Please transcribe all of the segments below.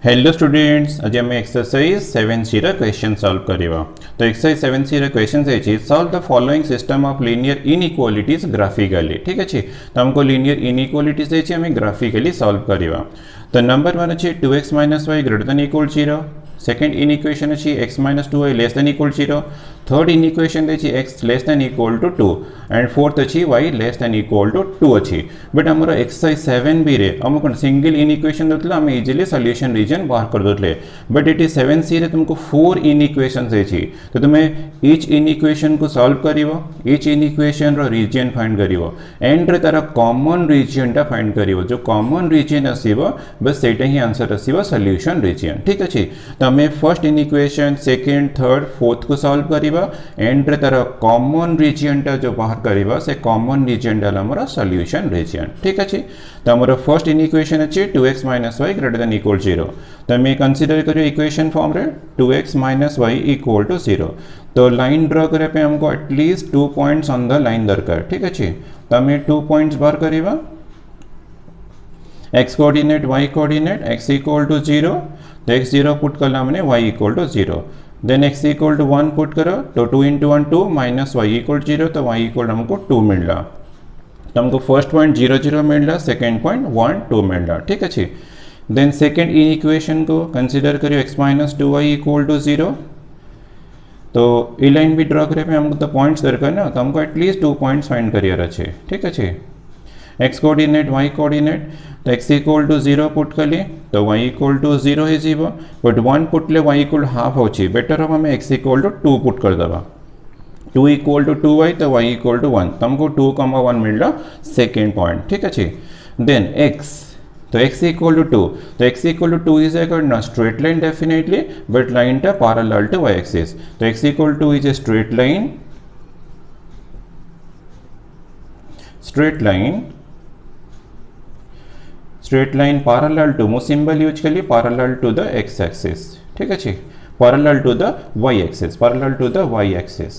Hello students, आज आम exercise 7C question solve करिवा। तो एक्सरसाइज 7C क्वेश्चन है solve the following system of linear inequalities graphically. ठीक है, तो हमको लीनियर इनइक्वालिटीज है हमें ग्राफिकली सॉल्व करिवा। तो नंबर 1 अच्छे 2x - y greater than equal 0। Second inequation अच्छी x - 2y less than equal 0। Third inequation अच्छी x less than equal to 2 and fourth अच्छी y less than equal to 2 अच्छी। But आमर exercise 7 भी रे आम single in equation देते आम इजिली सॉल्यूशन रीजन बाहर कर देते। बट ये 7C रे तुमको 4 इन इक्वेशन अच्छी, तो तुम्हें ईच इन इक्वेशन को सॉल्व करिवो, ईच इन इक्वेशन रो रीजन फाइंड करिवो एंड रे तार कॉमन रीजन टा फाइंड करिवो। जो कॉमन रीजन आसीबो बस सेटा ही आंसर आसीबो सॉल्यूशन रीजन। ठीक अच्छे, तो हमें first inequation second third fourth को सॉल्व करिवो एंड रे तार कॉमन रीजन टा जो बाहर करिवो से कॉमन रीजन टा हमर सॉल्यूशन रीजन। ठीक अच्छे, तो हमर फर्स्ट इन इक्वेशन अच्छे 2x - y greater than equal 0। तो हमें कंसीडर करियो इक्वेशन फॉर्म रे 2x - y इक्वल टू 0। तो लाइन ड्रॉ करे पे हमको at least 2 points on the line दरकार। ठीक अच्छे, तो हमें 2 पॉइंट्स बाहर करिवा। x coordinate y coordinate x equal to 0, तो x 0 पुट कला हमने y equal to 0। Then x equal to 1 put करो तो 2 × 1 2 माइनस y इक्वल 0, तो y इक्वल हमको 2 मिल रहा। तो हमको फर्स्ट पॉइंट 0 0 मिल रहा, सेकेंड पॉइंट 1 2 मिल रहा। ठीक अच्छे, देन सेकेंड इन इक्वेशन को कंसिडर करियो x - 2y इक्वल टू 0। तो ये लाइन भी ड्रॉ करे पे हमको तो पॉइंट्स दरकार ना, तो हमको एटलीस्ट 2 पॉइंट्स फाइंड करियर अच्छे। ठीक अच्छे, x कोऑर्डिनेट y कोऑर्डिनेट, तो x इक्वल टू 0 पुट कली तो y इक्वल टू 0 है जीवो, बट 1 पुटले y इक्वल हाफ हो, बेटर हम हमें x इक्वल टू 2 पुट कर दबा। 2 इक्वल टू 2y तो y इक्वल टू 1, तो हमको 2, 1 मिल रहा सेकेंड पॉइंट। ठीक अच्छे, देन x, तो x इक्वल टू 2, तो x equal to 2 is a straight line definitely, but line टा पैरेलल टू y एक्सिस। तो x equal to is a straight line, straight line parallel to, मो symbol use कर लिए parallel to the x axis. ठीक है, parallel to the y axis, parallel to the y axis.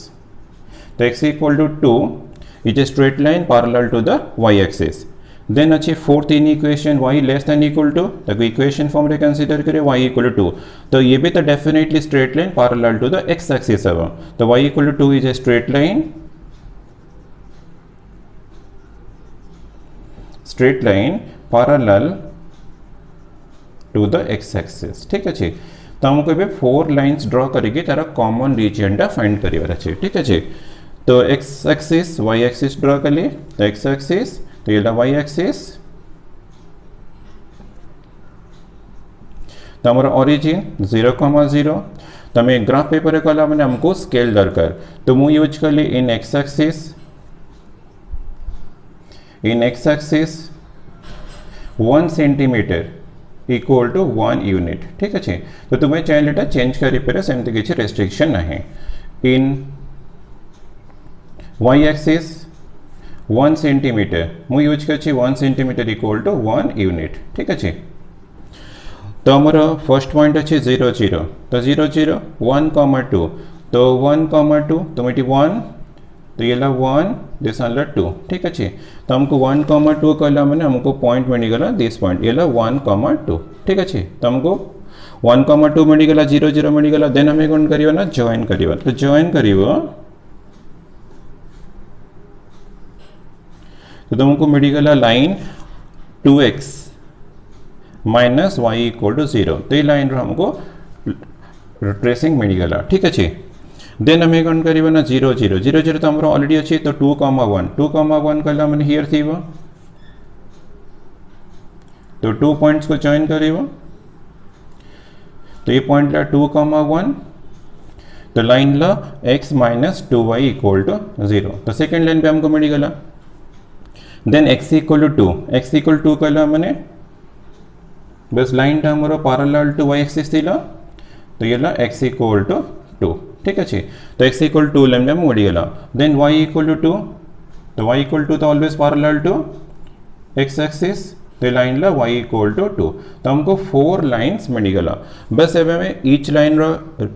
तो x equal to 2 is a straight line parallel to the y axis. Then अच्छे fourth inequation y less than equal to, तो equation form रे consider करें y equal to 2, तो ये भी तो definitely straight line parallel to the x axis है। तो y equal to 2 is a straight line parallel to the x axis. ठीक है, तो हमको भी 4 लाइंस ड्रॉ करेगी तारा कॉमन रीजन टा फाइंड करिवर अच्छे। ठीक है, तो x axis y axis draw कर लिए, तो x एक्सिस तो ये y एक्सिस, तो हमारा ओरिजिन 0, 0। तो हमें ग्राफ पेपर कला मैंने हमको स्केल दरकार, तो मुझे यूज कर ली in x axis 1 centimetre equal to 1 unit. ठीक अच्छे, तो तुम्हें चाहिए एटा चेंज करी पे सेमती किसी रेस्ट्रिक्शन नहीं। इन y एक्सिस 1 सेंटीमीटर मुझे यूज कर 1 सेंटीमीटर इक्वल टू 1 यूनिट। ठीक अच्छे, तो हमारा फर्स्ट पॉइंट अच्छे 0 0, तो 0 0 1, 2, तो 1, 2 तो मेटी 1, तो ये 1 दिस 2। ठीक अच्छे, तो हमको 1, 2 कला मैंने हमको पॉइंट मिलगला दिस पॉइंट, ये 1, 2। ठीक अच्छे, तो हमको 1, 2 मिलगला, 0 0 मिलगला। देन हमें कौन करियो ना जॉइन करियो, तो जॉइन करियो तो तुमको मिलगला line 2x - y equal to 0, तो ये लाइन हमको ट्रेसिंग मिलगला। ठीक अच्छे, देन हमें कौन करियो ना 0 0 0 0, तो हमारा ऑलरेडी अच्छे, तो 2, 1 कला मैंने हियर थी वो, तो 2 पॉइंट्स को जॉइन करियो, तो ये पॉइंट ला 2, 1, तो लाइन ला x - 2y इक्वल टू 0, तो सेकेंड लाइन पे हमको मिल गला। देन x इक्वल टू 2 कला मैंने बस लाइन टा हमारा पैरेलल टू y एक्सिस थी ला, तो ये ला x इक्वल टू 2। ठीक अच्छे, तो x इक्वल 2 लेने में मुड़ी गला। देन y इक्वल टू 2, तो y इक्वल टू तो always parallel to x axis, तो लाइन ला y इक्वल टू 2 तो हमको 4 लाइन्स मिलगला बस एवं में ईच लाइन रो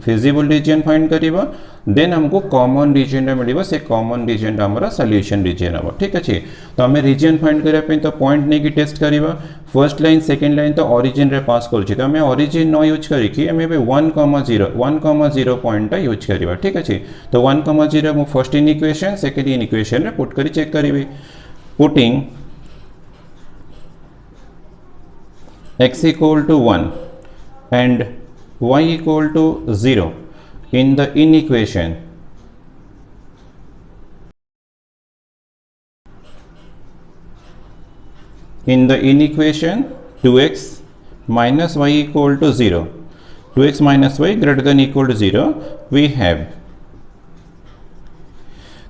फिजिबल रीजन फाइंड करिबा देन हमको कॉमन रीजन रे मिलिबा से कॉमन रीजन हमरा सॉल्यूशन रीजन हम ठीक अछि तो हमें रीजन फाइंड करिया पे तो पॉइंट नै की टेस्ट करिबा फर्स्ट लाइन सेकंड लाइन तो ओरिजिन रे पास करछि तो हमें ओरिजिन न यूज करी कि हमें 1,0 पॉइंट यूज करिबा ठीक अछि तो 1,0 मु first inequation second inequation रे पुट करी चेक करिबी putting x equal to 1 and y equal to 0 in the inequation in the inequation 2x minus y equal to 0 2x minus y greater than equal to 0 we have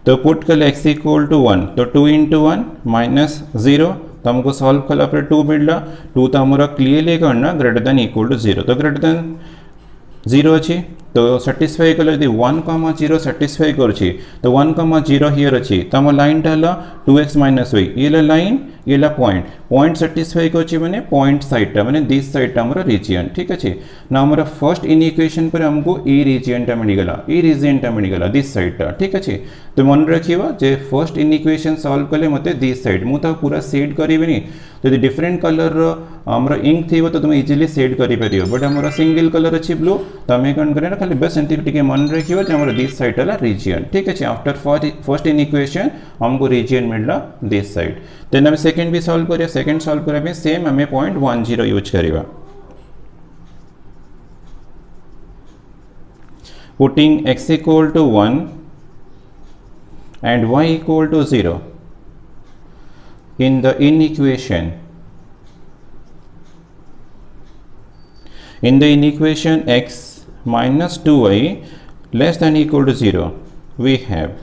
तो put कर x equal to 1 तो 2 into 1 minus 0 तो हमको solve कला पर 2 मिलला 2 तो हमारा क्लियरली करना ग्रेटर देन इक्वल टू 0 तो ग्रेटर देन 0 अच्छी तो साटिस्फाई कले यदि 1,0 साटिस्फाई करछि तो 1,0 हियर अच्छी तो हम लाइन टा 2x माइनस y ये लाइन ये पॉइंट पॉइंट साटिस्फाई करछि माने पॉइंट साइड टा माने दिस साइड टा हमरा रीजन ठीक अछि ना हमरा फर्स्ट इन इक्वेशन पर हमको ए रीजन टा मिल गला ए रीजन टा मिल गला दिस साइड टा ठीक अछि तो मन रखिबा जे फर्स्ट इन इक्वेशन सॉल्व कले मते दिस साइड मु ता पूरा सेट करिबेनी तो यदि डिफरेंट कलर हमरा इंक थीबो तो तुम इजीली सेट करि परियो बट हमरा सिंगल कलर अछि ब्लू तो हमें कौन करे खाली बस एंटी टिके मन रखिबा जे हमरा दिस साइड ला रीजन ठीक अछि आफ्टर फर्स्ट इन इक्वेशन हमको रीजन मिलला दिस साइड देन हम सेकंड भी सॉल्व करिया सेकंड सॉल्व करे में सेम हमें 0.10 यूज करिबा putting x equal to 1 and y equal to 0 in the inequation x minus 2y less than equal to 0 we have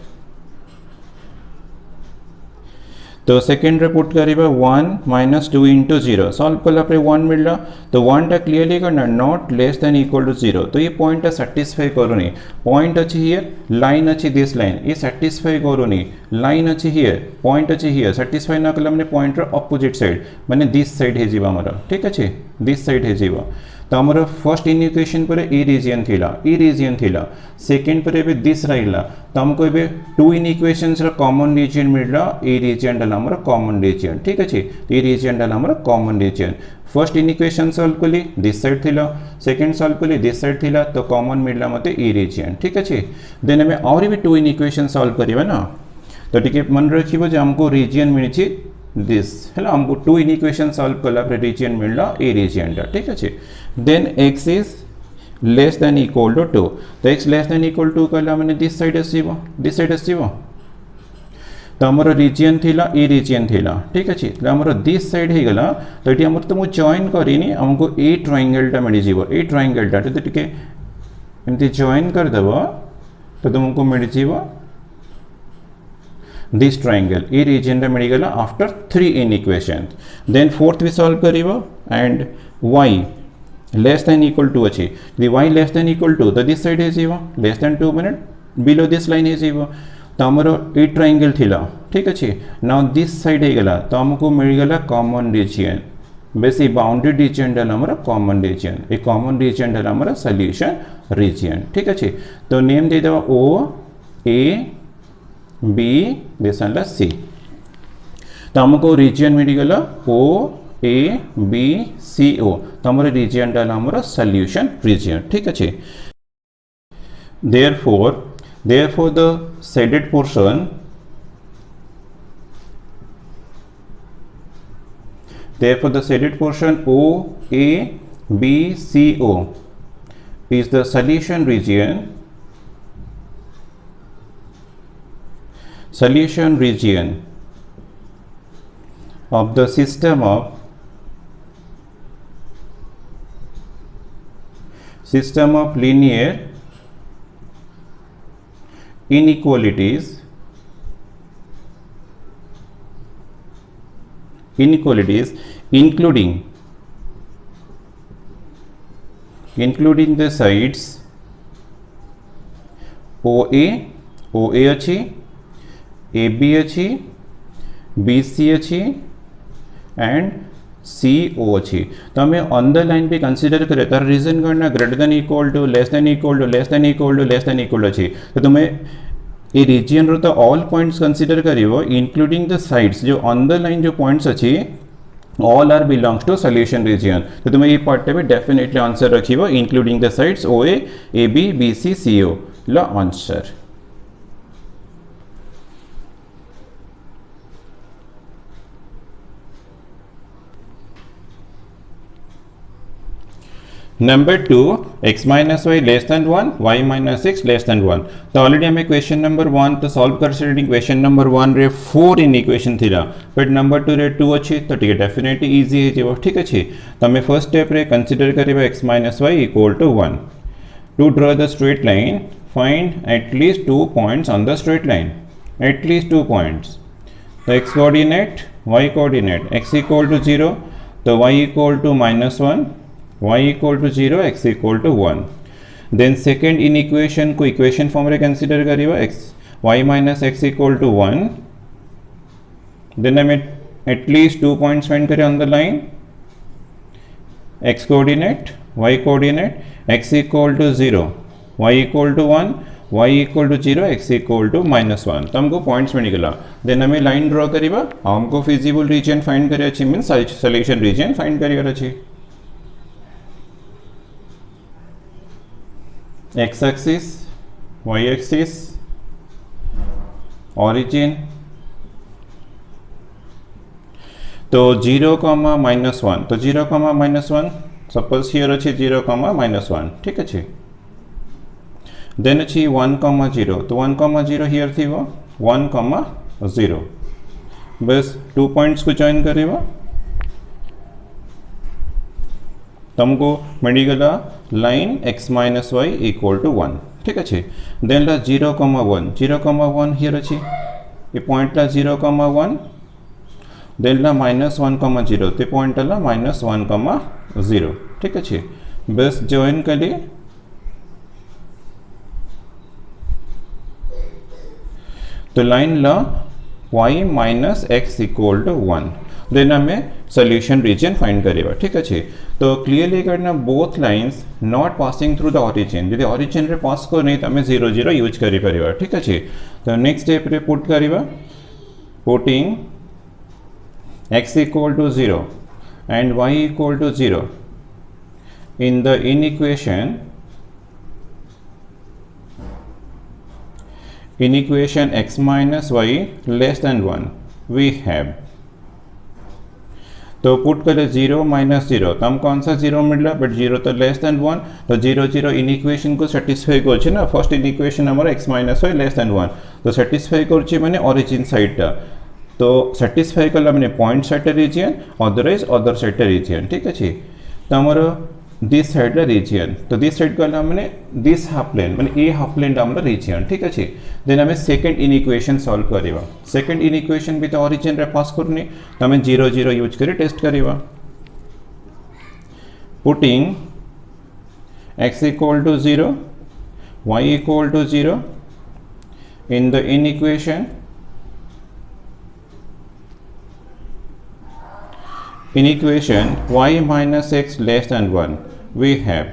तो सेकेंड रे पुट करिबा 1 minus 2 into 0 सॉल्व कला पे 1 मिलला तो 1 टा क्लियरली करना not less than equal to 0 तो ये पॉइंट टा सैटिस्फाई करूनी पॉइंट अछि हियर लाइन अछि दिस लाइन ये सैटिस्फाई करूनी लाइन अछि हियर पॉइंट अछि हियर सैटिस्फाई न कला माने पॉइंट रो अपोजिट साइड माने दिस साइड हे जीवा हमरा ठीक अछि दिस साइड हे जीवा तो हमारा फर्स्ट इन इक्वेशन पर ए रीजन थिला सेकंड पर एबे दिस रहिला तो हमको एबे टू इन इक्वेशंस रो कॉमन रीजन मिलला ए रीजन डला हमरा कॉमन रीजन ठीक अछि ए रीजन डला हमरा common region first inequation solve कली दिस साइड थिला सेकंड सॉल्व कली दिस साइड थिला तो कॉमन मिलला मते ए रीजन ठीक अछि देन हमें और भी टू इन इक्वेशन सॉल्व करिबा ना तो टिके मन रखिबो जे हमको रीजन मिलछि दिस हैला हमको टू इन इक्वेशन सॉल्व कला पर रीजन मिलला ए रीजन डा ठीक अछि then x is less than equal to 2 तो x less than equal to कला माने दिस साइड आसीबो तो हमर रीजन थिला ए रीजन थिला ठीक अछि तो हमर दिस साइड हे गला तो एटी हमर तो मु जॉइन करिनी हमको ए ट्रायंगल टा मिल जीवो ए ट्रायंगल टा तो टिके एमती जॉइन कर देबो तो तुमको मिल जीवो दिस ट्रायंगल ए रीजन टा मिल गला after 3 inequation then fourth भी सॉल्व करिवो and y less than equal to अच्छी the y less than equal to तो this side है जीवो less than 2 minute below this line है जीवो तो हमारा ए ट्रायंगल थिला ठीक अच्छी now this side है गला तो हमको मिल गला common region बेसी बाउंडेड रीजन डला हमारा common reason a common reason डला हमारा सॉल्यूशन रीजन ठीक अच्छी तो नेम दे देवा ओ ए बी दिस वाला सी तो हमको रीजन मिल गला ओ ए बी सी ओ तो हमारे रीजन डाला हमारा सॉल्यूशन रीजन ठीक अच्छे therefore the shaded portion O A B C O is the solution region of the system of linear inequalities including the sides OA अच्छी AB अच्छी BC अच्छी and सी ओ अच्छी तो आम ऑन द लाइन भी consider करें तार रीजन कौन greater than equal to less than equal to less than equal to less than equal अच्छी तो तुम्हें ये रीजन रो तो ऑल पॉइंट्स कंसीडर करिवो इंक्लूडिंग द साइड्स जो ऑन द लाइन जो पॉइंट्स अच्छी all are belongs to solution region तो तुम्हें ये पार्ट में डेफिनेटली आंसर रखिवो including the sides O A B B C C O ला answer. Number 2 x minus y less than 1 y minus x less than 1 तो already हमें question number 1 तो solve कर सकते क्वेश्चन नंबर 1 रे 4 in equation थी but number 2 रे 2 अच्छी तो ठीक है डेफिनेटली इजी है जीव ठीक अच्छी तो हमें फर्स्ट स्टेप रे कंसीडर करिबा x minus y equal to 1 to draw the straight line find at least 2 points on the straight line at least 2 points तो x coordinate y coordinate x equal to 0 तो y equal to -1 y equal to 0 x equal to 1 then second in equation को equation form रे consider करिवा x y minus x equal to 1 then हमें at least 2 points find करें on the line x coordinate y coordinate x equal to 0 y equal to 1 y equal to 0 x equal to -1 तो हमको points में निकला then हमें line draw करिवा हमको feasible region find करे अच्छी मींस सॉल्यूशन रीजन फाइंड करिवा अच्छी x axis y axis origin तो 0, -1 तो 0, -1 सपोज हियर अच्छी 0, -1 ठीक अच्छे देन अच्छी 1, 0 तो 1, 0 हियर थी वो 1, 0 बस 2 पॉइंट्स को जॉइन करेगा तुमको मिलगला line x minus y equal to 1 ठीक अच्छे देन ला 0, 1 हियर अच्छी ये पॉइंट ला 0, 1 देन ला -1, 0 ते पॉइंट ला -1, 0 ठीक अच्छे बस जॉइन कर लिए तो लाइन ला y minus x equal to 1 then हमें सॉल्यूशन रीजन फाइंड करेगा ठीक अच्छे तो क्लियरली करना both lines not passing through the origin यदि ऑरिजिन रे पास को नहीं तो हमें 0, 0 यूज करी परिवा ठीक अच्छे तो नेक्स्ट स्टेप रे पुट करिवा putting x equal to 0 and y equal to 0 in the in equation x minus y less than 1 we have तो पुट करें 0, -0 तो हम कौन सा 0 मिला बट 0 तो लेस देन 1 तो 0, 0 इन इक्वेशन को सैटिस्फाई कर ना फर्स्ट इन इक्वेशन हमारा x minus y less than 1 तो सैटिस्फाई कर मैंने ऑरिजिन साइड तो सैटिस्फाई कला मैंने point side region otherwise other side region ठीक अच्छे तो हमारा दिस साइड रीजन तो दिस साइड कहला मैंने दिस हाफ प्लेन मैंने ए हाफ प्लेन हमारा रीजन ठीक अच्छे देन हमें सेकंड इन इक्वेशन सॉल्व करिवा सेकंड इन इक्वेशन भी तो ऑरिजिन रे पास करनी तो हमें 0, 0 यूज करी टेस्ट करिवा putting x equal to 0 y equal to 0 in the inequation in equation y minus x less than 1 we have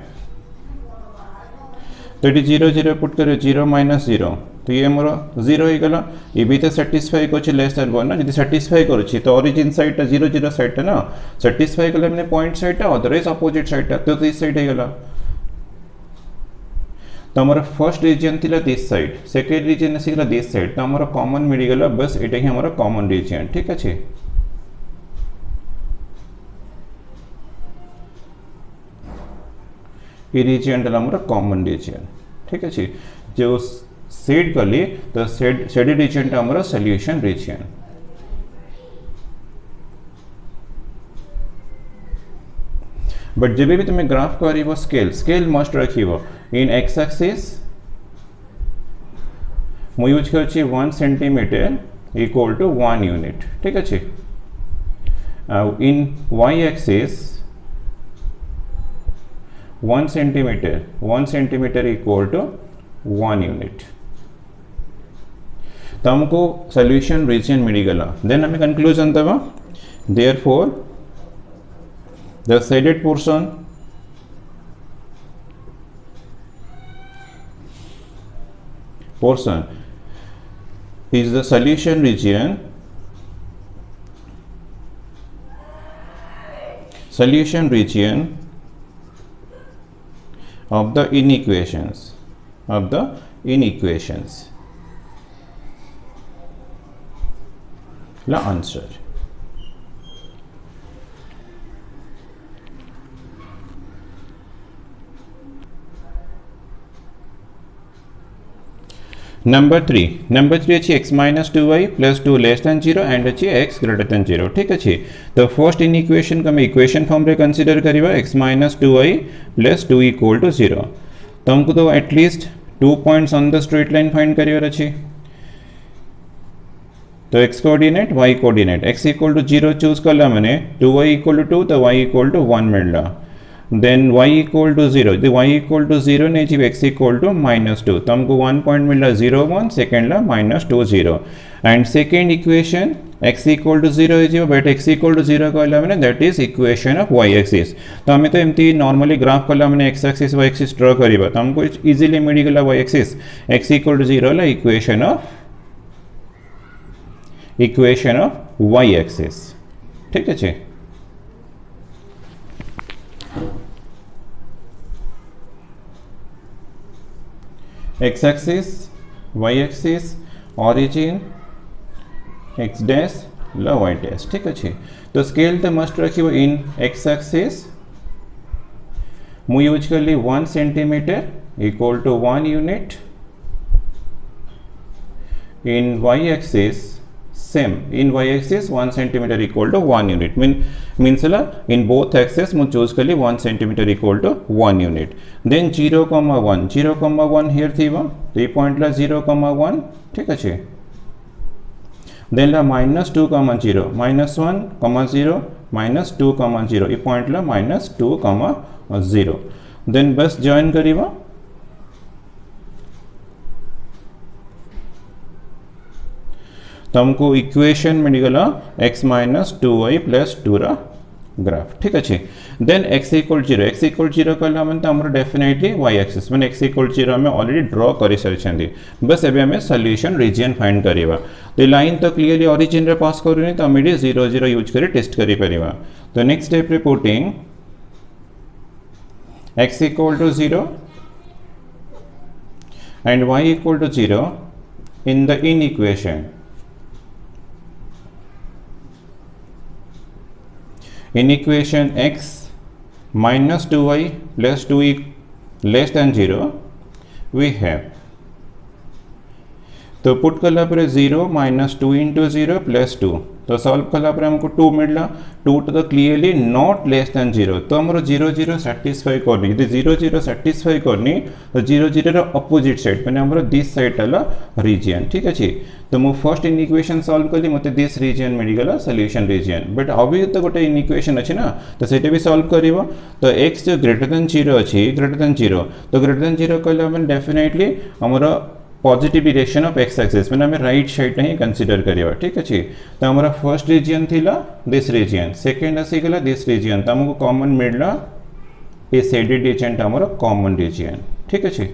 तो ये 0, 0 पुट करो 0, -0 तो ये मोर 0 हो गला ये भी तो सैटिस्फाई कर लेस देन 1 ना यदि सैटिस्फाई करूँ तो ऑरिजिन साइड 0, 0 साइड ना सैटिस्फाई कले मैंने point side otherwise opposite side तो इस साइड हो गला तो हमारा फर्स्ट रीजन थी दिस साइड सेकेंड रीजन आसीगला दिस साइड तो हमारा कॉमन मिलगला बस ये ही हमारा कॉमन रीजन ठीक अच्छे ये रीजन हमारा कॉमन रीजन ठीक अच्छे जो सेड कली तो सेड रीजन हमारा सॉल्यूशन रीजन बट जब भी तुम्हें ग्राफ कर स्केल मस्ट रखिबो इन एक्स एक्सिस मु यूज कर 1 सेंटीमीटर इक्वल टू 1 यूनिट ठीक अच्छे in y axis 1 centimetre equal to 1 unit तो हमको सॉल्यूशन रीजन मिलगला देन हमें कंक्लूजन दबा therefore the shaded portion is the solution region of the inequations la answer. Number 3 अच्छी x minus 2y plus 2 less than 0 and अच्छी x greater than 0 ठीक अच्छी तो फर्स्ट इन इक्वेशन को हम इक्वेशन फॉर्म रे कंसीडर करिवा x minus 2y plus 2 equal to 0 तो हमको तो at least 2 points on the straight line find करिवार अच्छी तो x coordinate y coordinate x equal to 0 choose करला माने 2y इक्वल टू 2 तो y इक्वल टू 1 मिलला देन y इक्वल टू 0 तो y इक्वल टू 0 ने जी x इक्वल टू -2 तो हमको 1 पॉइंट मिल रहा 0 1 सेकंड ला -2 0 and second equation x equal to 0 है जी बट x इक्वल टू 0 कहला माने that is equation of y axis तो हमें तो एमती नॉर्मली ग्राफ कहला माने x axis y axis draw करिबा तो हमको इजीली मिल गेला y axis x equal to 0 ला इक्वेशन ऑफ y एक्सिस ठीक है जी x axis y axis origin x dash ला y dash ठीक अच्छे तो स्केल तो मस्ट रखिए इन x axis मु यूज कर ली 1 centimetre equal to 1 unit in y axis same in y axis 1 centimetre equal to 1 unit means in both axes मु choose कर ली 1 centimetre equal to 1 unit then 0,1 here थीवा तो ये पॉइंट ला 0,1 ठीक अच्छे देन ला -2,0 -1,0 -2,0 ये पॉइंट ला -2,0 देन बस जॉइन करिवा तो हमको equation मिलगला x minus 2y plus 2 रा ग्राफ ठीक अच्छे देन x इक्वल 0 कहला मन तो हमरो डेफिनेटली y एक्सिस माने x इक्वल 0 हमें ऑलरेडी ड्रॉ करि सरछंदी बस एबे हमें सॉल्यूशन रीजन फाइंड करिवा तो लाइन तो क्लियरली ओरिजिन रे पास करूनी तो हम 0 0 यूज करी टेस्ट करि परिवा तो नेक्स्ट स्टेप रे putting x equal to 0 and y equal to 0 in the inequation in equation x minus 2y plus 2 less than 0 we have तो पुट कला पर 0 minus 2 into 0 plus 2 तो सॉल्व कला पर हमको 2 मिलला 2 तो क्लियरली नॉट लेस देन 0 तो हमरो 0 0 सैटिस्फाई करनी यदि 0 0 सैटिस्फाई करनी तो 0 0 रो अपोजिट साइड माने हमरो दिस साइड वाला रीजन ठीक अछि तो मु फर्स्ट इन इक्वेशन सॉल्व करली मते दिस रीजन मिल गेला सॉल्यूशन रीजन बट अभी तो गोटे इन इक्वेशन अछि ना तो सेटा भी सॉल्व करिवो तो x जो ग्रेटर देन 0 अछि ग्रेटर देन 0 तो ग्रेटर देन 0 कहला हम डेफिनेटली हमरो positive direction of x axis माने हमें राइट साइड ही कंसीडर करिवा ठीक अछि तो हमरा फर्स्ट रीजन थिला दिस रीजन सेकंड आसी गेला दिस रीजन तो हमको कॉमन मिलला ए शेडेड रीजन हमरो कॉमन रीजन ठीक अछि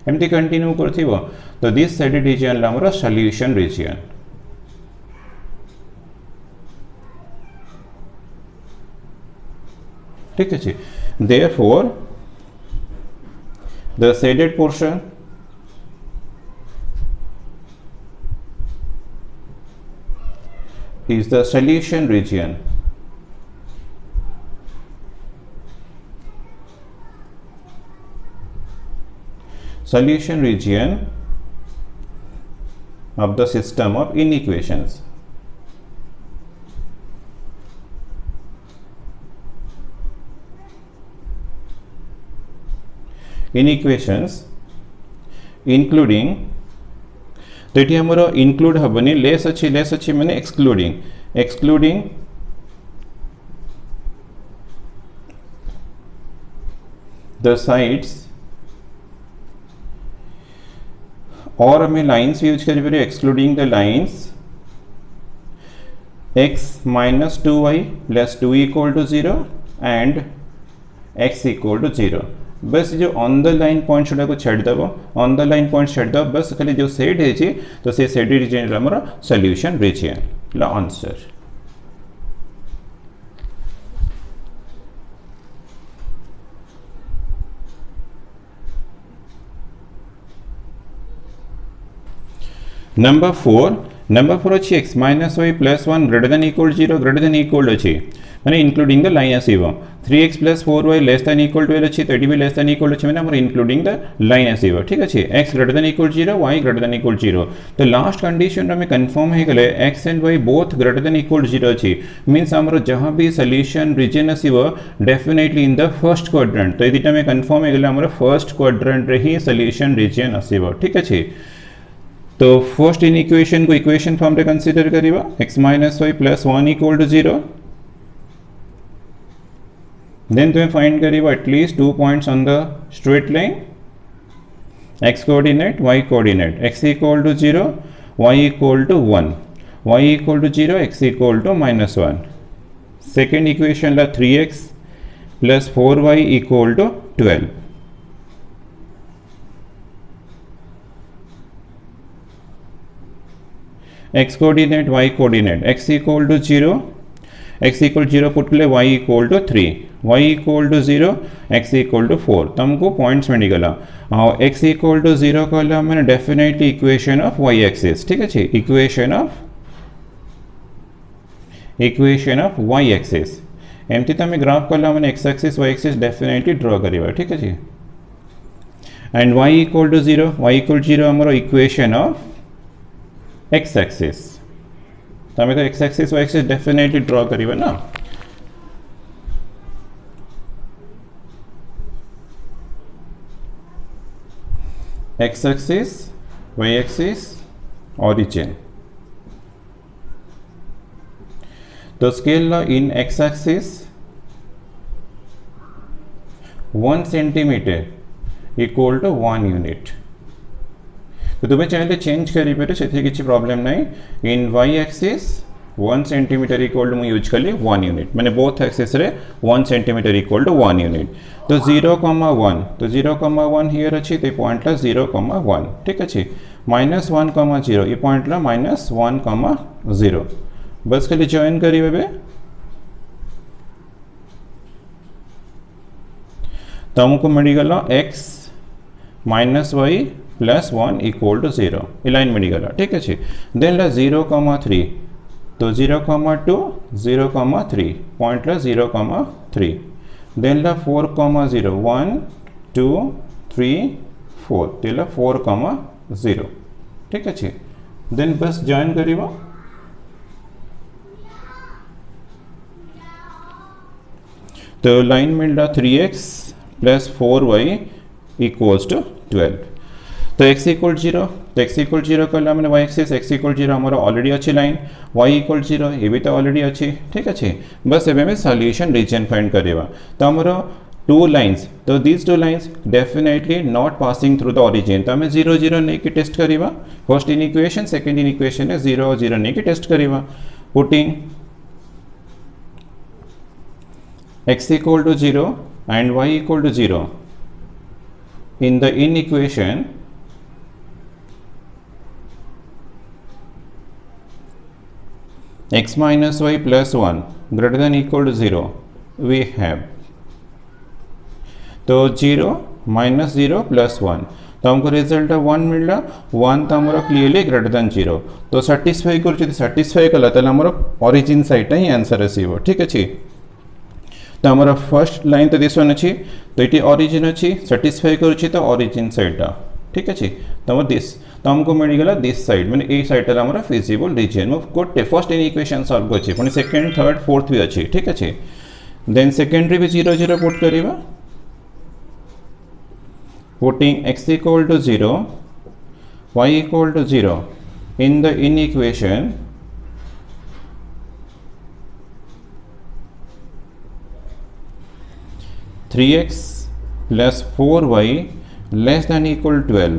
एमती कंटिन्यू करथिबो तो दिस शेडेड रीजन हमरो सॉल्यूशन रीजन ठीक अछि therefore the shaded portion is the solution region of the system of inequations including तो ये हमरो include हबनी लेस अच्छी माने excluding the sides और हमें लाइन्स यूज करी excluding the lines x minus 2y plus 2 equal to 0 and x equal to 0। बस जो ऑन द लाइन पॉइंट्स गुड़ा को छाड़देव, ऑन द लाइन पॉइंट छाड़देव, बस खाली जो सेट है तो से सेट रीजन आमर सॉल्यूशन रीजन आंसर। नंबर 4 अच्छी x minus y plus 1 greater than equal 0 greater than equal अच्छी मैंने इंक्लूडिंग द लाइन आसव 3x plus 4y less than equal 12 अच्छी तो ये लेस देन इक्वल अच्छी मैंने इंक्लूडिंग द लाइन आसव। ठीक अच्छे x greater than equal 0 y greater than equal 0 तो लास्ट कंडीशन में कन्फर्म हो गले x and y both greater than equal 0 अच्छी मीन्स आमर जहाँ भी सॉल्यूशन रीजन आसव definitely in the first quadrant तो ये में कन्फर्म हो गले आमर फर्स्ट क्वाड्रेंट रे ही सॉल्यूशन रीजन आसव। ठीक अच्छे तो फर्स्ट इन इक्वेशन को इक्वेशन फॉर्म रे कंसीडर करिवा x minus y plus 1 equal to 0 then तुम्हें फाइंड करिवा at least 2 points on the straight line x coordinate y coordinate x equal to 0 y equal to 1 y equal to 0 x equal to minus 1। Second equation ला 3x plus 4y equal to 12 x coordinate y coordinate x equal to 0 x equal 0 put ले y equal to 3 y equal to 0 x equal to 4 तुमको points मिल गला x equal to 0 कहला मैंने definitely equation of y axis. ठीक है equation of y axis एमती तुम graph कहला मैंने x axis y axis definitely draw करिवा। ठीक है एंड y इक्वल टू 0 हमरो इक्वेशन ऑफ x एक्सिस तमें तो x axis y axis definitely draw करिवे ना। x axis y axis origin तो स्केल ला in x axis 1 centimetre equal to 1 unit तो तुम्हें चाहे चेंज करी पे से किसी प्रॉब्लम नहीं in y axis 1 centimetre equal to मुझे यूज कली 1 यूनिट मैंने बोथ एक्सिस रे 1 सेंटीमीटर इक्वल टू 1 यूनिट तो 0,1 तो 0,1 हियर अच्छी तो पॉइंट ला 0,1। ठीक अच्छे -1,0 ये पॉइंट ला -1,0 बस खाली जॉइन करी बे तुमको मिलगला x minus y plus 1 equal to 0 ये लाइन मिलगला। ठीक है देन ला 0,3 तो 0,2 0,3 पॉइंट ला 0,3 देन ला 4,0 1 2 3 4 तेला 4,0। ठीक है देन बस जॉइन करिवा तो लाइन मिलला 3x plus 4y equals to 12 तो x इक्वल 0 तो x इक्वल 0 कहला मैंने y एक्सिस x इक्वल 0 हमारा ऑलरेडी अच्छी लाइन y इक्वल 0 ये भी तो ऑलरेडी अच्छी। ठीक है बस एवं में सॉल्यूशन रीजन फाइंड करेगा तो हमारा 2 लाइन्स तो these 2 lines definitely not passing through the origin तो हमें 0 0 नहीं कि टेस्ट करेगा first inequation second in equation 0 0 नहीं कि टेस्ट करेगा putting x equal to 0 and y equal to 0 in the in equation x minus y plus 1 greater than equal to 0 we have तो 0 minus 0 plus 1 तो हमको result 1 मिलला 1 तो हमारा clearly greater than 0 तो सैटिस्फाई कर सैटिस्फाई कला तो हमारा ओरिजिन साइड ही आंसर आसीबो। ठीक अछि तो हमारा फर्स्ट लाइन तो दिस वन अच्छी तो ये ओरिजिन अच्छी सैटिस्फाई करुच्छी तो ओरिजिन साइड। ठीक अच्छे तो दिस तो हमको मिलगला दिस साइड मैंने ए साइड हमारा फिजिबल रीजन गोटे फर्स्ट इन इक्वेशन सॉल्व अच्छे पुणी सेकेंड थर्ड फोर्थ भी अच्छी। ठीक अच्छे देन सेकेंडरी भी 0 0 पुट करिवा putting x equal to 0 y equal to 0 in the in equation three x plus 4y less than equal 12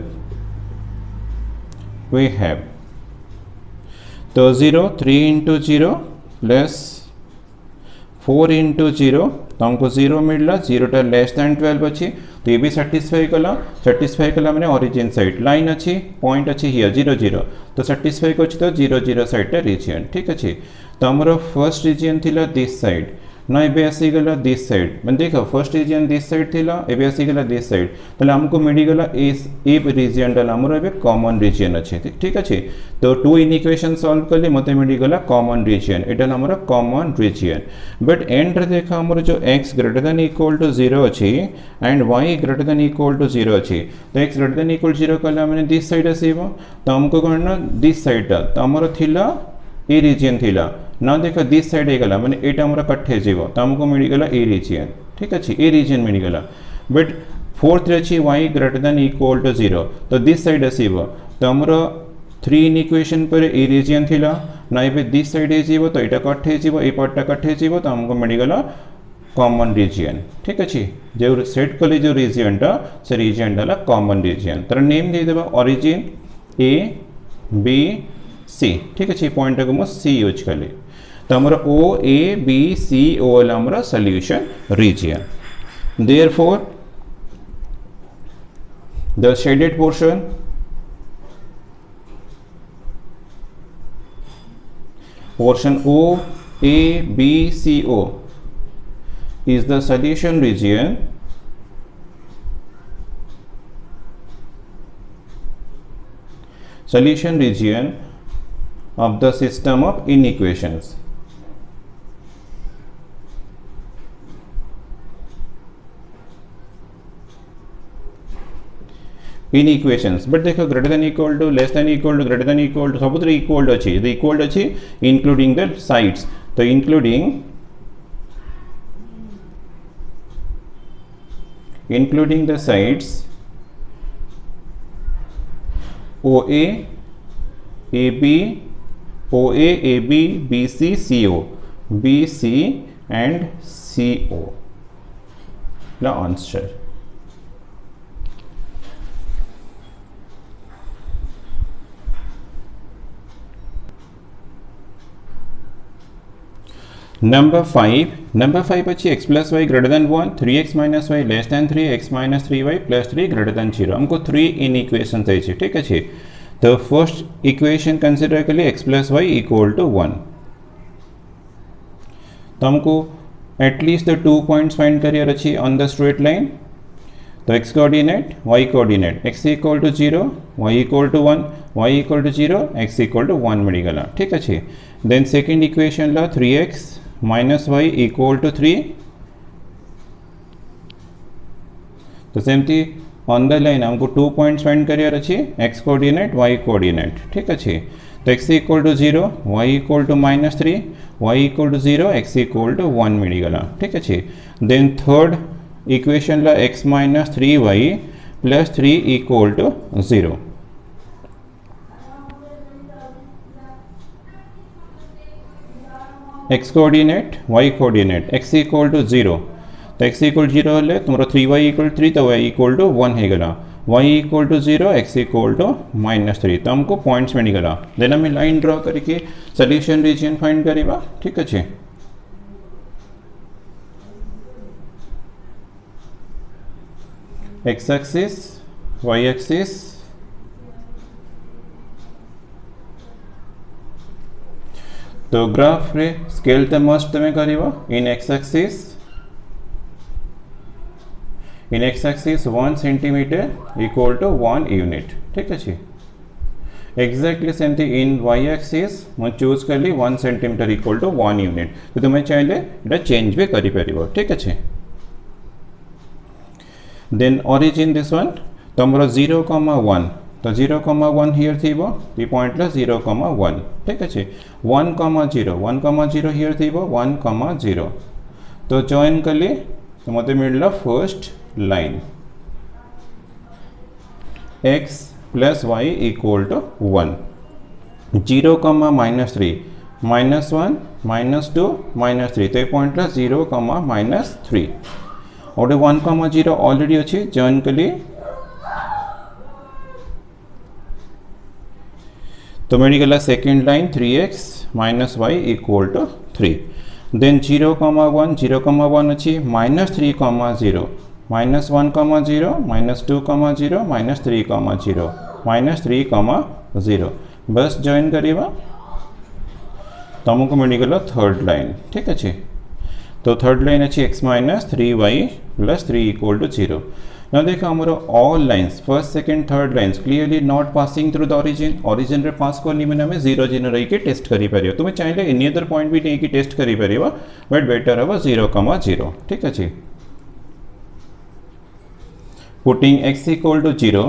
we have तो 0 3 into 0 प्लस 4 इंटू 0 तो हमको 0 मिलला 0 लेस दैन 12 अच्छी तो ये भी साटिस्फाई कला मैंने ओरिजिन साइड लाइन अच्छी पॉइंट अच्छी हियर 0 0 तो साटिस्फाई कर तो 0 0 साइड रीजन ठीक अच्छे तो आमर फर्स्ट रीजन थिला दिस साइड ना एबे आसीगला दिस साइड मैं देख फर्स्ट रीजन दिस साइड थिला एबे आसीगला दिस साइड ताले हमको मिलीगला ए रीजन डाला हमर एबे कॉमन रीजन अच्छे ठीक अच्छे तो टू इन इक्वेशन सॉल्व करले मते मिलीगला कॉमन रीजन एटा हमर कॉमन रीजन बट एंड रे देखा हमर जो x greater than equal to 0 अछि and y greater than equal to 0 अछि तो x ग्रेटर देन इक्वल 0 कला माने दिस साइड आसीबो तो हमको करना दिस साइड तो हमर थिला ए रीजन थिला ना देख दिस साइड होगा मैंने एटा हमरा कट्ठे जीव तो हमको मिलगला ए रीजन ठीक अच्छे ए रीजन मिलगला बट फोर्थ अच्छी y greater than equal to 0 तो दिस साइड आसीब तो हमर 3 इन इक्वेशन पर ए रीजन थिला ना एबे दिस साइड हो तो एटा कट्ठे जीव ए पार्टटा कट्ठे जीव तो हमको मिलगला कॉमन रीजन ठीक अच्छे जो सेट कले जो रीजनटा से रीजन डाला कॉमन रीजन तर नेम दे देबा ओरिजिन ए बी सी ठीक अच्छे पॉइंट को मो सी यूज कले तो हमारा O A B C O L हमारा solution region therefore the shaded portion O A B C O is the solution region of the system of inequations. Inequations but देखो greater than equal to less than equal to greater than equal to सब equal अच्छी equal अच्छी including the sides तो including the sides OA AB OA AB BC CO BC and CO the answer. Number 5 अच्छी x plus y greater than 1 3x minus y less than 3 x minus 3y plus 3 greater than 0 हमको 3 in equation चाहिए ठीक है तो first equation consider कर लिए x plus y equal to 1 तो हमको एटलीस्ट द 2 पॉइंट्स फाइंड करियर अच्छी ऑन द स्ट्रेट लाइन तो x coordinate y coordinate x equal to 0 y equal to 1 y equal to 0 x equal to 1 मिलगला ठीक अच्छे देन सेकेंड इक्वेशन ला 3x minus y equal to 3 तो सेमती on the line हमको 2 points find करियर अच्छी x कोऑर्डिनेट y कोऑर्डिनेट ठीक अच्छे तो x equal to 0 y equal to -3 y equal to 0 x equal to 1 मिलगला ठीक अच्छे देन थर्ड इक्वेशन ला x minus 3y plus 3 equal to 0 x coordinate y coordinate x equal to 0 तो x equal 0 हेले तुमरो 3y equal 3 तो y equal to 1 है गला y equal to 0 x equal to -3 तो हमको पॉइंट्स में निकला देन हमें लाइन ड्रॉ करके सॉल्यूशन रीजन फाइंड करिबा ठीक अच्छे x एक्सिस y एक्सिस तो ग्राफ रे स्केल ते मस्ट तमे करिवो in x axis 1 centimetre equal to 1 unit ठीक अच्छे एक्जाक्टली सेमती इन y एक्सिस मैं चूज कर ली 1 सेंटीमीटर इक्वल टू 1 यूनिट तो तुम्हें चाहिए एटा चेंज भी करि परिबो ठीक अच्छे देन ओरिजिन दिस वन तो हमरो 0,1 तो 0,1 हियर थीबो ये पॉइंट ला 0,1 ठीक अच्छे 1,0 हियर थीबो 1,0 तो जॉइन कर लिए तो मते मिलला first line x plus y equal to 1 0, -3 -1 -2 -3 तो ये पॉइंट ला 0, -3 और 1,0 ऑलरेडी अच्छी जॉइन कर लिए तो मिल गला second line 3x minus y equal to 3 then 0, 1 0, 1 अच्छी -3, 0 -1, 0 -2, 0 -3, 0 -3, 0 बस जॉइन करिवा तुमको मिलगला थर्ड लाइन ठीक अच्छे। तो थर्ड लाइन अच्छी x -3y + 3 = 0। ना देखो आमर all lines first second third lines clearly not passing through the origin रे पास करनी मैंने आम 0 0 रही टेस्ट करें तुम्हें चाहिए एनी अदर पॉइंट भी नहीं टेस्ट करें बट बेटर हम 0, 0 ठीक अच्छे। Putting x = 0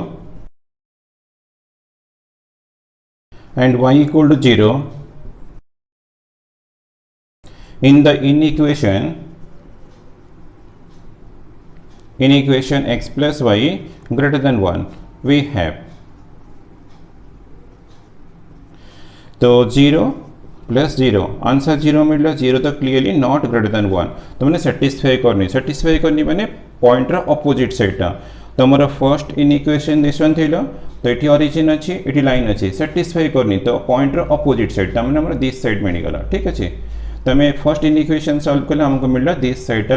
and y = 0 in the inequation x plus y greater than 1 we have तो 0 + 0 आंसर 0 मिल 0 तो क्लीयरली नॉट ग्रेटर देन 1 तो मैंने सैटिस्फाई करनी मैंने पॉइंटर अपोजिट साइड तो more first inequation this one थिलो तो ये ओरिजिन अच्छी ये लाइन अच्छी सैटिस्फाई करनी तो पॉइंटर अपोजिट साइड तमें आम दिस साइड मिलगला ठीक अच्छे। तो मैं फर्स्ट इनइक्वेशन सॉल्व कले हमको मिलला दिस साइड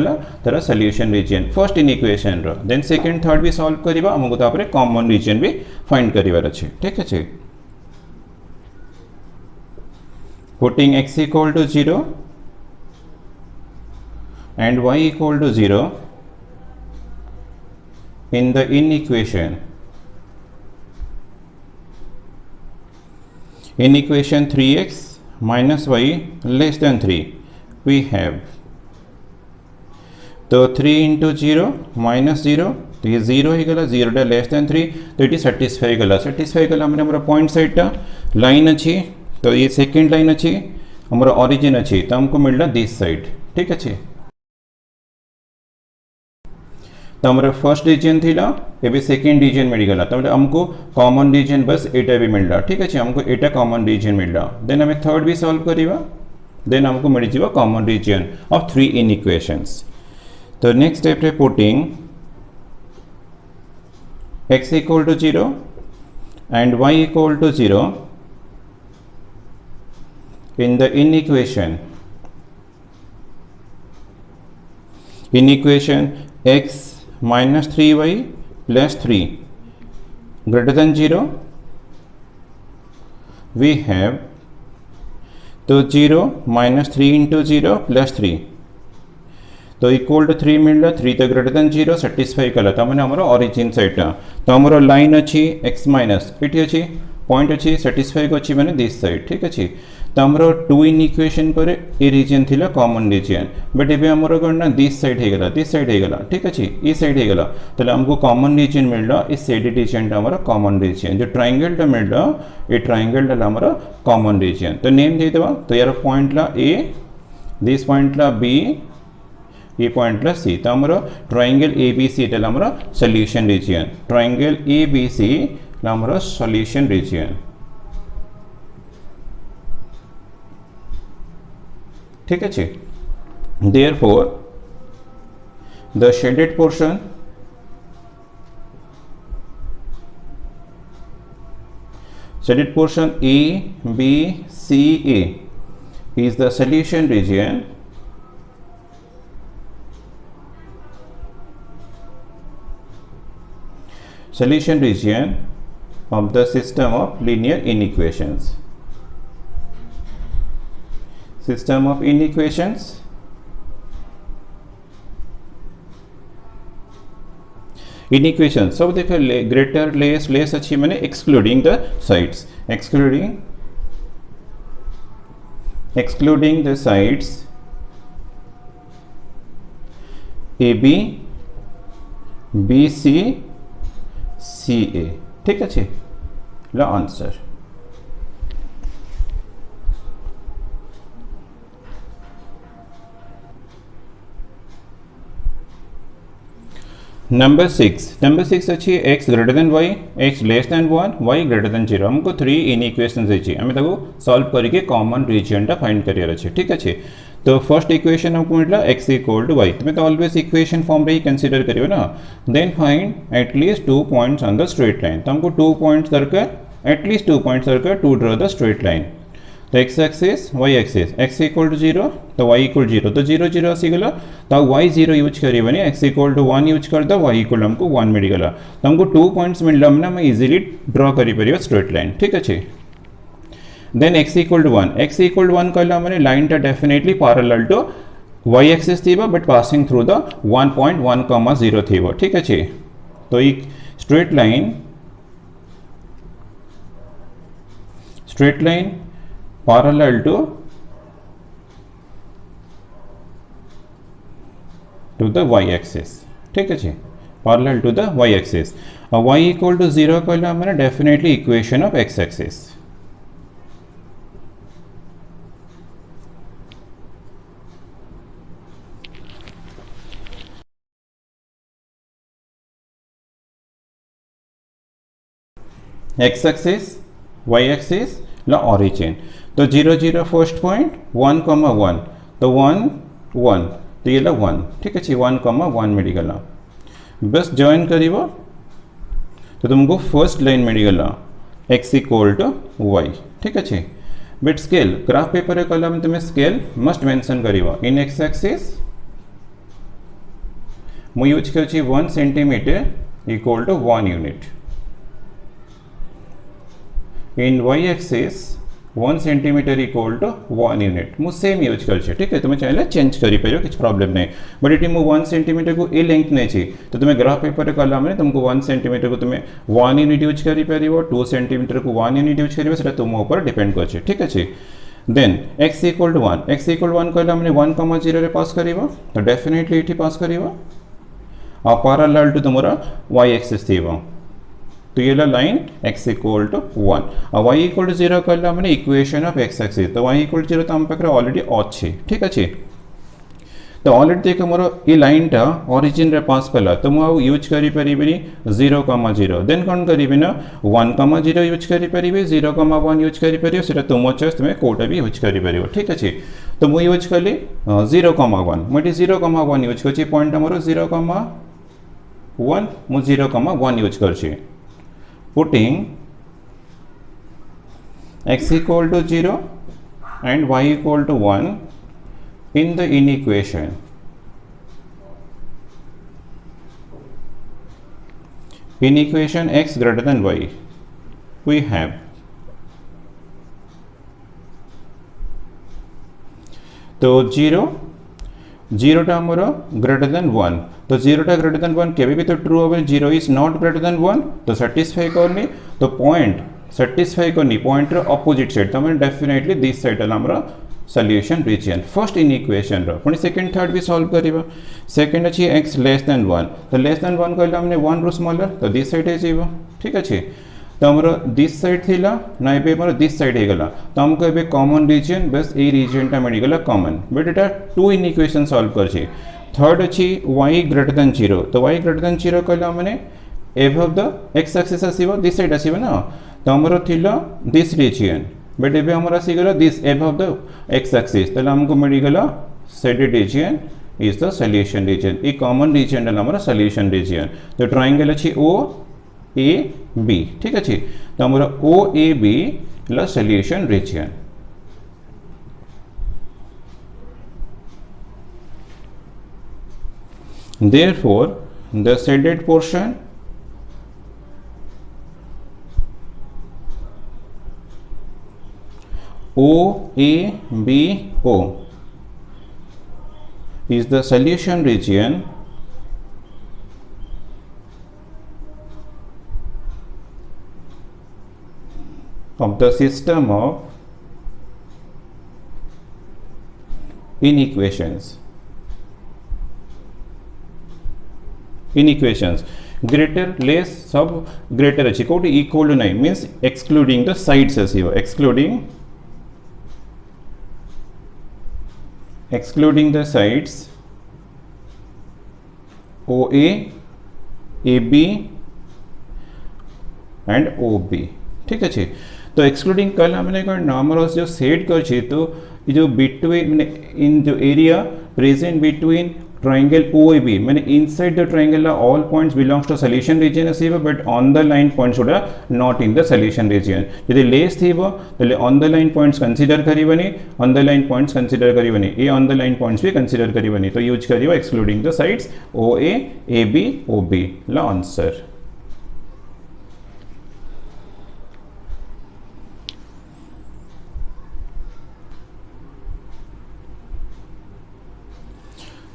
तार सॉल्यूशन रीजन फर्स्ट इनइक्वेशन रो देन सेकंड थर्ड भी सॉल्व करिवा हमको तापर कॉमन रीजन भी फाइंड करिवार अछि ठीक अछि। Putting x = 0 and y = 0 in the inequation 3x minus y less than 3 we have तो 3 × 0 -0 तो ये 0 ही गला 0 लेस देन 3 तो ये सैटिस्फाई गला मैंने हमारा पॉइंट साइड लाइन अच्छी तो ये सेकेंड लाइन अच्छी हमारा ओरिजिन अच्छी तो हमको मिलना दिस साइड ठीक अच्छे। तो हमारा फर्स्ट रीजन थी ये भी सेकेंड रीजन मिलगला तो हमको कॉमन रीजन बस एटा भी मिलला ठीक अच्छे हमको एटा कॉमन रीजन मिलला देन हमें थर्ड भी सॉल्व करिवा देन हमको मिल जावा कॉमन रीजन ऑफ 3 इनइक्वेशंस। तो नेक्स्ट स्टेप रे putting x = 0 and y = 0 in the inequation x -3y + 3 greater than 0 we have तो 0 -3 × 0 + 3 तो इक्वल टू 3 मिलला 3 तो ग्रेटर देन 0 सैटिस्फाई कला तो मैंने हमारा ओरिजिन साइड तो हमारा लाइन अच्छी x माइनस ये अच्छी पॉइंट अच्छी सैटिस्फाई अच्छी मैंने दिस साइड ठीक अच्छे। तो हमारा 2 इनइक्वेशन पर ये रीजन थी कॉमन रीजन बट ये आमर कौन दिस साइड होगला ठीक अच्छे ये साइड होगला तो हमको कॉमन रीजन मिलला इस साइड रीजन हमारा कॉमन रीजन जो ट्रायंगल मिलला ये ट्रायंगल हमारा कॉमन रीजन तो नेम दे देवा तो यार पॉइंट ला ए दिस पॉइंट ला बी ये पॉइंट ला सी तो हमारा ट्रायंगल ए बी सी हमारा solution region triangle A B C हमारा सॉल्यूशन रीजन ठीक है। Therefore the shaded portion A B C A is the solution region of the system of linear inequations. System of inequations सब देखो greater less अच्छी मैंने excluding the sides excluding the sides A B B C C A ठीक अच्छे ला answer. Number 6 अच्छी x greater than y x less than 1 y greater than 0 हमको 3 इनइक्वेशंस अच्छी आम सॉल्व करके कॉमन रीजन फाइंड करियर अच्छे ठीक अच्छे। तो फर्स्ट इक्वेशन हमको मिलला x = y तुम्हें तो ऑलवेज इक्वेशन फॉर्म रे ही कंसीडर करियो ना then find at least 2 points on the straight line तो हमको 2 पॉइंट्स दरकार एटलीस्ट 2 पॉइंट्स दरकार to draw the straight line तो x axis y axis x equal to 0 तो वाई इक्वल 0 तो 0 0 आसीगला तो वाई 0 यूज करें एक्स इक्वल टू 1 यूज करदे वाई इक्वल हमको 1 मिलगला तो हमको 2 पॉइंट्स मिलला मैंने हम इजीली ड्रॉ करें स्ट्रेट लाइन ठीक अच्छे देन एक्स इक्वल टू 1 कहला मैंने लाइन टा definitely parallel to y axis थी बट पासिंग थ्रू द 1.1, 0 थी ठीक अच्छे तो एक straight line parallel to the y axis ठीक है parallel to the y axis y equal to 0 कहला मैंने definitely equation of x axis x axis y axis ला ऑरिजिन तो 0 0 फर्स्ट पॉइंट 1, 1 तो 1 1 तो ये 1 ठीक है 1, 1 मिलगला बस जॉइन कर तो तुमको फर्स्ट लाइन मिलगला एक्स इक्वल टू वाई ठीक अच्छे बट स्केल ग्राफ पेपर कहला तुम्हें स्केल मस्ट मेंशन कर इन एक्स एक्सिस मु यूज कर 1 centimetre equal to 1 unit in y axis 1 centimetre equal to 1 unit मु सेम यूज कर ठीक है तुम्हें चाहिए चेंज करें किसी प्रॉब्लम नहीं बट ये मु 1 सेंटीमीटर को ए लेंथ नहीं चाहिए तो तुम्हें ग्राफ पेपर कहला मैंने तुमको 1 सेंटीमीटर को तुम्हें 1 यूनिट यूज करें 2 सेंटीमीटर को 1 यूनिट यूज करें से तुम ऊपर डिपेंड कर ठीक अच्छे देन एक्स इक्वल टू 1 कहला मैंने 1, 0 रे पास कर तो डेफिनेटली ये पास कर पैरेलल टू तुम वाई एक्सिस थी तो ये लाइन x इक्वल टू 1 और y इक्वल टू 0 कहला मैंने इक्वेशन ऑफ x एक्सिस तो y इक्वल टू 0 तो हम पाखे ऑलरेडी अच्छे ठीक अच्छे तो ऑलरेडी देख मोर ये लाइन टा ओरिजिन रे पास कला तो मु यूज करि परिबिनी 0, 0 देन कौन करिबि ना 1, 0 यूज करि परिबि 0, 1 यूज करि परिबो सेटा तुम चॉइस तुमे कोटा भी यूज करि परिबो ठीक अच्छे तो मु यूज कली 0, 1 मु 0, 1 यूज करछि पॉइंट मोर 0, 1 मु 0, 1 यूज करछि putting x equal to 0 and y equal to 1 in the inequation x greater than y we have तो 0 टा मोर ग्रेटर देन 1 तो 0 टा ग्रेटर देन 1 केबे भी तो ट्रू होबे 0 इज नॉट ग्रेटर देन 1 तो सैटिस्फाई करनी तो पॉइंट सैटिस्फाई करनी पॉइंट रो ऑपोजिट साइड तो मैं डेफिनेटली दिस साइड हमरा solution region first inequation रो पुनी सेकंड थर्ड भी सॉल्व करिबा सेकंड अछि x लेस देन 1 तो लेस देन 1 कहला हमने 1 रो स्मॉलर तो दिस साइड जेबो ठीक अछि तो हमरो दिस साइड थिला ना एबे हमरो दिस साइड हे गला तो हमको एबे कॉमन रीजन बस ए रीजन टा मिल गला कॉमन बट एटा टू इन इक्वेशन सॉल्व करछि थर्ड अछि y ग्रेटर देन 0 तो y ग्रेटर देन 0 कहला माने एबव द x एक्सिस आसीबो दिस साइड आसीबो ना तो हमरो थिला दिस रीजन बट एबे हमरो आसी गला this above the x axis तो हमको मिल गला shaded region is the solution region a common region ला हमरो सॉल्यूशन रीजन तो ट्रायंगल अछि o a b ठीक अछि तो हमरो o a b ला solution region therefore the shaded portion o a b o is the solution region of the system of inequations greater less सब greater अच्छी कोटी equal to नहीं means excluding the sides आसीबो excluding the sides OA AB and OB ठीक अच्छे तो excluding कल हमने normal जो सेट कर तो जो बिटवीन इन जो area present between triangle OAB माने inside the triangle all points belongs to solution region आसीबो but on the line points गुडा not in the solution region यदि लेस थीबो तले on the line points consider करिवनी on the line points consider करिवनी ए on the line points भी consider करिवनी तो यूज करिवो excluding the sides OA AB OB ला आंसर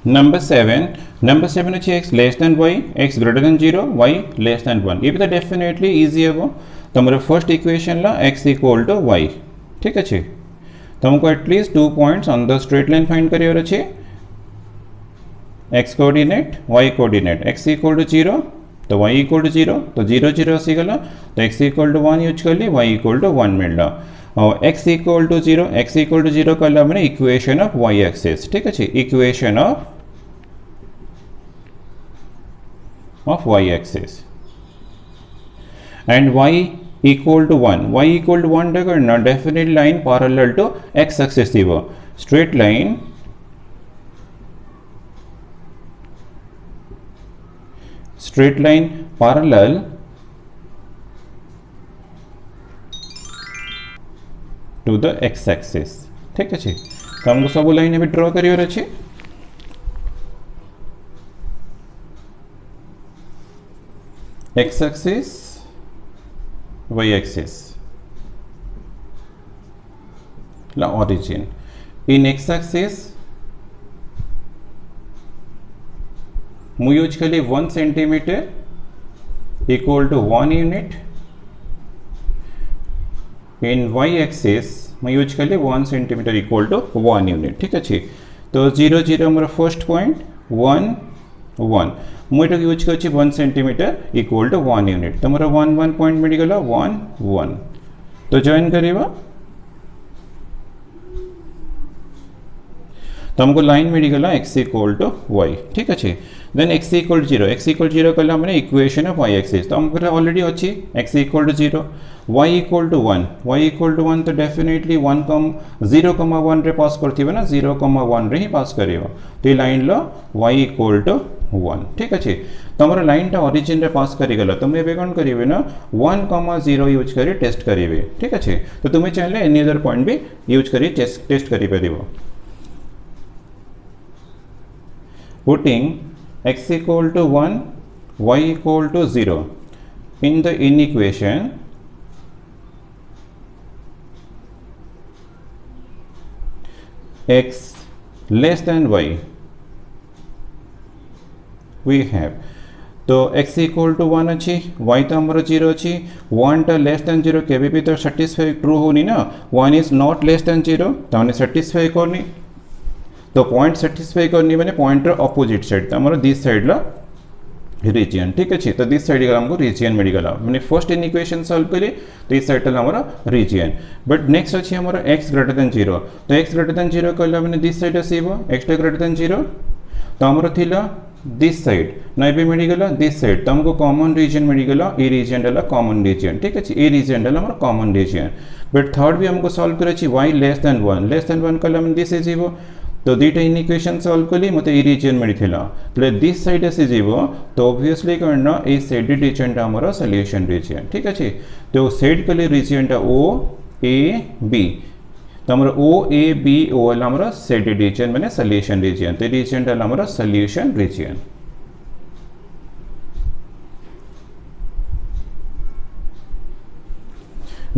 Number 7 अच्छी x less then y x greater than 0 y less than 1 ये भी तो डेफिनेटली इजी है वो तो हमारे फर्स्ट इक्वेशन ला x इक्वल टू y ठीक अच्छे तो हमको at least 2 points on the straight line find करिए और अच्छे x coordinate y coordinate x equal to 0 तो y इक्वल टू 0 तो 0 0 आसी गला तो x इक्वल टू 1 यूज कर ली y इक्वल टू 1 मिलला और x इक्वल टू 0 करला मैंने इक्वेशन ऑफ y एक्सिस ठीक अच्छे equation of y axis and y equal to 1 टा करना definite line parallel to x axis थी वो straight line parallel to the x axis ठीक अच्छे तो हमको सब लाइन अभी ड्रॉ करिए और अच्छे x axis y axis la origin in x axis mu use कर लिए 1 centimetre equal to 1 unit in y axis मैं यूज कर लिए 1 सेंटीमीटर इक्वल टू 1 यूनिट ठीक अच्छे तो 0 0 हमारा फर्स्ट पॉइंट 1 1 मुझे यूज कर 1 सेंटीमीटर इक्वल टू 1 यूनिट तो हमारा 1 1 पॉइंट मिल गला 1 1 तो जॉइन करेगा तो हमको लाइन मिल गला x इक्वल टू y ठीक अच्छे देन x इक्वल टू 0 कला हमने इक्वेशन ऑफ y एक्सिस तो हमको ऑलरेडी अच्छी x equal to 0 y equal to 1 तो डेफिनेटली 0,1 रे पास करथी ना 0,1 रे ही पास करेबो तो ये लाइन लो y इक्वल टू 1 ठीक अच्छे तो हमारा लाइन टा ओरिजिन रे पास करी गला तुम एबे कोन करिवे ना 1,0 यूज करी टेस्ट करिवे ठीक अच्छे तो तुम्हें चाहे एनी अदर पॉइंट भी यूज करी टेस्ट करी परिबो putting x equal to 1 y equal to 0 in the inequation x less than y we have तो x equal to 1 अच्छी y तो हमारा 0 अच्छी 1 टा लेस देन 0 के भी तो सेटिस्फाई ट्रू होनी ना 1 इज नॉट लेस देन 0 तो हमने सेटिस्फाई करनी तो पॉइंट सेटिस्फाई करनी मैंने पॉइंटर ऑपोजिट साइड तो हमारा दिस साइड ला रीजन ठीक अच्छे तो दिस साइड हमको रीजन मिल गला मैंने फर्स्ट इन इक्वेशन सॉल्व करी तो इस साइड हमारा रीजन बट नेक्स्ट अच्छी हमारा x ग्रेटर देन 0 तो x ग्रेटर देन 0 कहला मैंने दिस साइड आसीबो x ग्रेटर देन 0 तो हमारा थिला दिस साइड ना भी मिल गला दिस साइड तो हमको कॉमन रीजन मिल गला ए रीजन डाला कॉमन रीजन ठीक अच्छे ए रीजन डाला हमारा कॉमन रीजन बट थर्ड भी हमको सॉल्व करे y लेस देन 1 कहला मैंने दिस इज तो दुईटा इन इक्वेशन सॉल्व कली मत ए रीजन मिलता तो दिस साइड आसी तो ऑब्वियसली कौन ए सेड रीजन आमर सॉल्यूशन रीजन ठीक अच्छे तो सेड कले रीजन ओ ए बी तो आमर ओ ए बी ओ आमर सेड रीजन माने सॉल्यूशन रीजन तो रीजन आमर solution region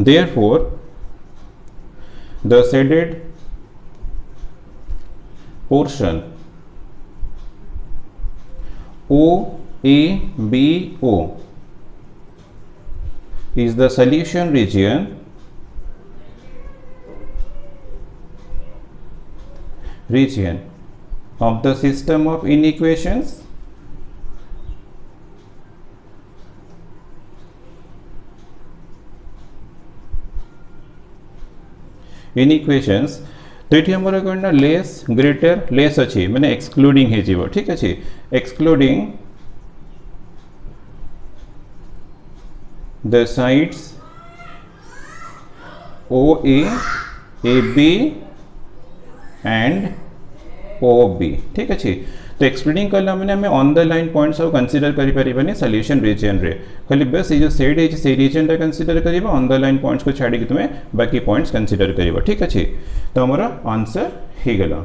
therefore the shaded portion OABO is the solution region of the system of inequations तो ये हमारा कौन लेस ग्रेटर लेस अच्छी मैंने एक्सक्लूडिंग है जीवो ठीक अच्छे excluding the sides OA AB and OB ठीक अच्छे तो एक्सक्लूडिंग कला मैंने आम ऑन द लाइन पॉइंट्स सब कनसीडर करें सॉल्यूशन रीजन रे खाली बस ये जो सेड है से रीजन टा कनसीडर कर ऑन द लाइन पॉइंट्स को छाड़ी तुम्हें बाकी पॉइंट्स कनसीडर कर ठीक अच्छे तो आमर आंसर हो गला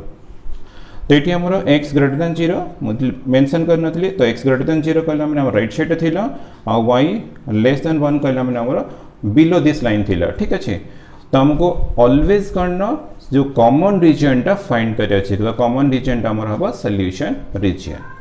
तो ये आमर एक्स ग्रेटर देन 0 मेंशन करना तो एक्स ग्रेटर देन 0 कहला मैंने राइट साइड थी आ वाई लेस देन 1 कहला मैंने आमर बिलो दिस लाइन थी ठीक अच्छे तो हमको ऑलवेज करना जो कॉमन रीजन टा फाइंड कर कॉमन रीजन टा आमर हम सॉल्यूशन रीजन।